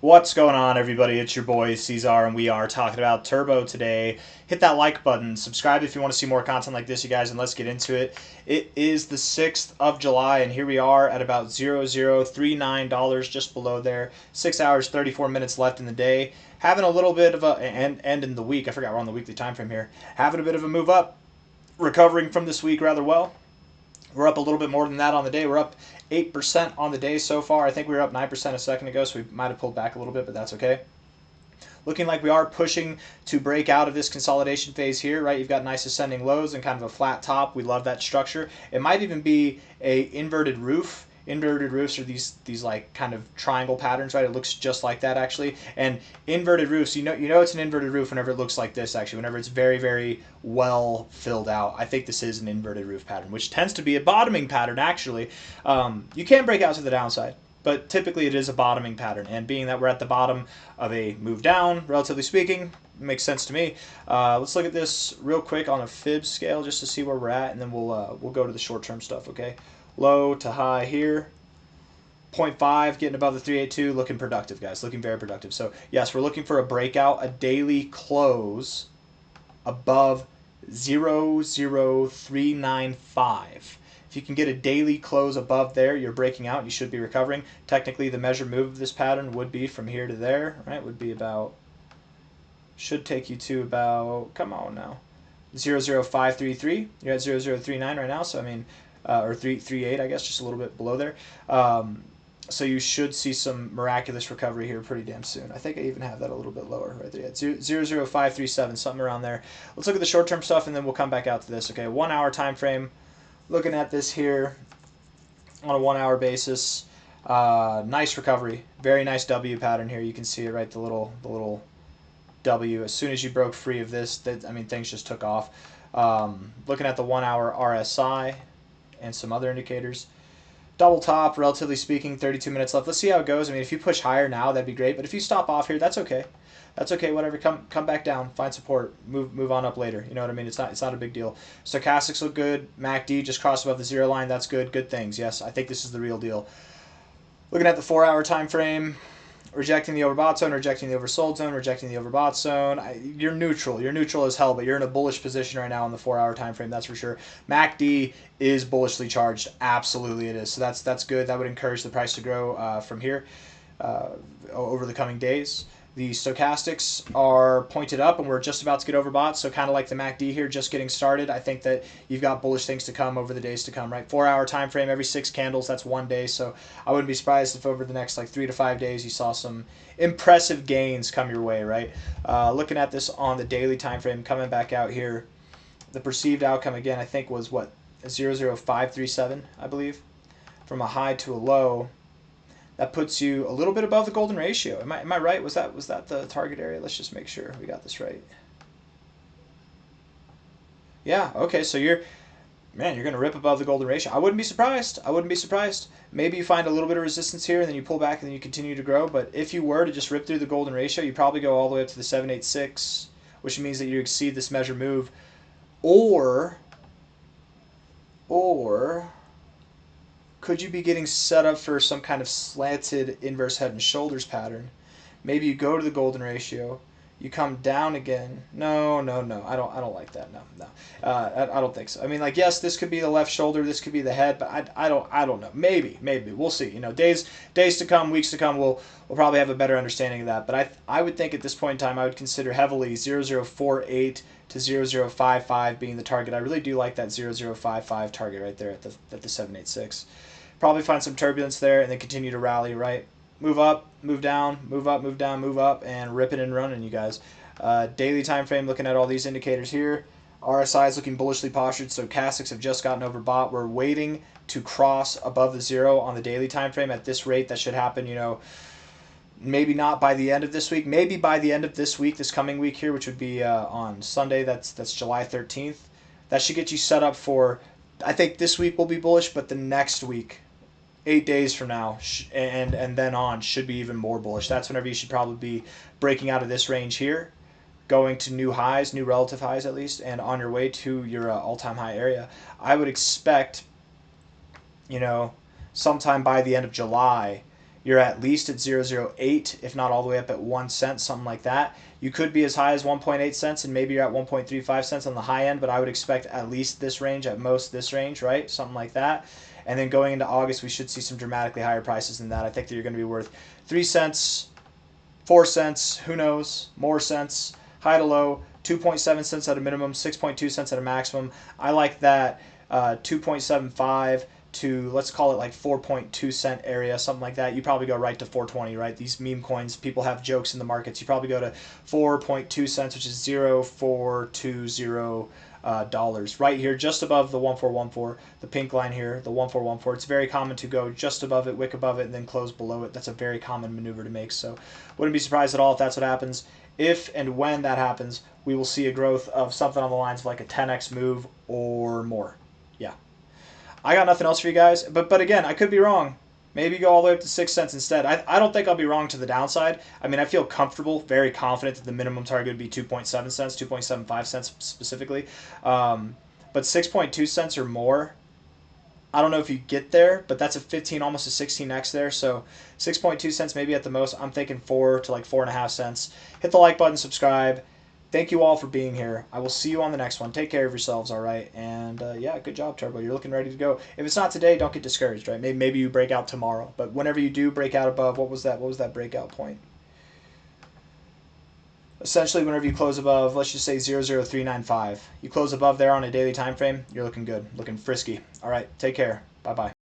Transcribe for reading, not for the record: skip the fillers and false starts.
What's going on, everybody? It's your boy C-Zar, and we are talking about Turbo today. Hit that like button, subscribe if you want to see more content like this, you guys, and let's get into it. It is the 6th of July, and here we are at about $0039, just below there. 6 hours, 34 minutes left in the day. Having a little bit of a, and in the week, I forgot we're on the weekly time frame here. Having a bit of a move up, recovering from this week rather well. We're up a little bit more than that on the day. We're up 8% on the day so far. I think we were up 9% a second ago, so we might have pulled back a little bit, but that's okay. Looking like we are pushing to break out of this consolidation phase here, right? You've got nice ascending lows and kind of a flat top. We love that structure. It might even be a inverted roof. Inverted roofs are these like kind of triangle patterns, right? It looks just like that actually. And inverted roofs, you know it's an inverted roof whenever it looks like this actually, whenever it's very, very well filled out. I think this is an inverted roof pattern, which tends to be a bottoming pattern actually. You can break out to the downside, but typically it is a bottoming pattern. And being that we're at the bottom of a move down, relatively speaking, makes sense to me. Let's look at this real quick on a fib scale just to see where we're at, and then we'll go to the short-term stuff, okay? Low to high here, 0.5, getting above the 382, looking productive, guys, looking very productive. So yes, we're looking for a breakout, a daily close above 00395. If you can get a daily close above there, you're breaking out, you should be recovering. Technically, the measure move of this pattern would be from here to there, right? Would be about, should take you to about, come on now, 00533. You're at 0039 right now, so I mean, or 338, I guess, just a little bit below there. So you should see some miraculous recovery here pretty damn soon. I think I even have that a little bit lower right there. 00537, something around there. Let's look at the short-term stuff, and then we'll come back out to this. Okay, 1 hour time frame. Looking at this here on a 1 hour basis. Nice recovery. Very nice W pattern here. You can see it, right? The little W. As soon as you broke free of this, I mean, things just took off. Looking at the 1 hour RSI and some other indicators. Double top, relatively speaking, 32 minutes left. Let's see how it goes. I mean, if you push higher now, that'd be great. But if you stop off here, that's okay. That's okay, whatever. Come back down, find support, move on up later. You know what I mean? It's not a big deal. Stochastics look good. MACD just crossed above the zero line. That's good. Good things. Yes, I think this is the real deal. Looking at the 4 hour time frame. Rejecting the overbought zone, rejecting the oversold zone, rejecting the overbought zone. You're neutral. You're neutral as hell, but you're in a bullish position right now on the 4 hour time frame. That's for sure. MACD is bullishly charged. Absolutely, it is. So that's good. That would encourage the price to grow from here over the coming days. The stochastics are pointed up, and we're just about to get overbought. So kind of like the MACD here, just getting started. I think that you've got bullish things to come over the days to come, right? 4 hour time frame, every 6 candles, that's 1 day. So I wouldn't be surprised if over the next like 3 to 5 days you saw some impressive gains come your way, right? Looking at this on the daily time frame, coming back out here, the perceived outcome again, I think was what, 00537, I believe, from a high to a low. That puts you a little bit above the golden ratio. Am I right? Was that the target area? Let's just make sure we got this right. Yeah, okay, so you're going to rip above the golden ratio. I wouldn't be surprised. I wouldn't be surprised. Maybe you find a little bit of resistance here, and then you pull back, and then you continue to grow. But if you were to just rip through the golden ratio, you probably go all the way up to the 786, which means that you exceed this measure move. Or could you be getting set up for some kind of slanted inverse head and shoulders pattern? Maybe you go to the golden ratio, you come down again. No. I don't like that. No. I don't think so. I mean, like, yes, this could be the left shoulder, this could be the head, but I don't know. Maybe we'll see. You know, days to come, weeks to come, we'll probably have a better understanding of that. But I would think at this point in time, I would consider heavily 0048 to 0055 being the target. I really do like that 0055 target right there at the 786. Probably find some turbulence there and then continue to rally, right? Move up, move down, move up, move down, move up, and rip it and running, you guys. Daily time frame, looking at all these indicators here. RSI is looking bullishly postured, so stochastics have just gotten overbought. We're waiting to cross above the zero on the daily time frame. At this rate, that should happen, you know, maybe not by the end of this week, maybe by the end of this week, this coming week here, which would be on Sunday. That's July 13th. That should get you set up for, I think this week will be bullish, but the next week, 8 days from now, and then on, should be even more bullish. That's whenever you should probably be breaking out of this range here, going to new highs, new relative highs at least, and on your way to your all-time high area. I would expect, you know, sometime by the end of July, You're at least at 0.008, if not all the way up at 1 cent, something like that. You could be as high as 1.8 cents, and maybe you're at 1.35 cents on the high end, but I would expect at least this range, at most this range, right? Something like that. And then going into August, we should see some dramatically higher prices than that. I think that you're going to be worth 3 cents, 4 cents, who knows, more cents, high to low, 2.7 cents at a minimum, 6.2 cents at a maximum. I like that 2.75 to, let's call it like 4.2 cent area, something like that. You probably go right to 420, right? These meme coins, people have jokes in the markets. You probably go to 4.2 cents, which is 0.420 dollars, right here, just above the 1414, the pink line here, the 1414. It's very common to go just above it, wick above it, and then close below it. That's a very common maneuver to make. So wouldn't be surprised at all if that's what happens. If and when that happens, we will see a growth of something on the lines of like a 10x move or more. Yeah. I got nothing else for you guys, but again, I could be wrong. Maybe go all the way up to 6 cents instead. I don't think I'll be wrong to the downside. I mean, I feel comfortable, very confident that the minimum target would be 2.7 cents, 2.75 cents specifically. But 6.2 cents or more, I don't know if you get there, but that's a 15, almost a 16x there. So 6.2 cents maybe at the most. I'm thinking 4 to like 4.5 cents. Hit the like button, subscribe. Thank you all for being here. I will see you on the next one. Take care of yourselves, all right? And yeah, good job, Turbo. You're looking ready to go. If it's not today, don't get discouraged, right? Maybe you break out tomorrow. But whenever you do break out above, what was that breakout point? Essentially, whenever you close above, let's just say 0.0395. You close above there on a daily time frame, you're looking good, looking frisky. All right, take care. Bye-bye.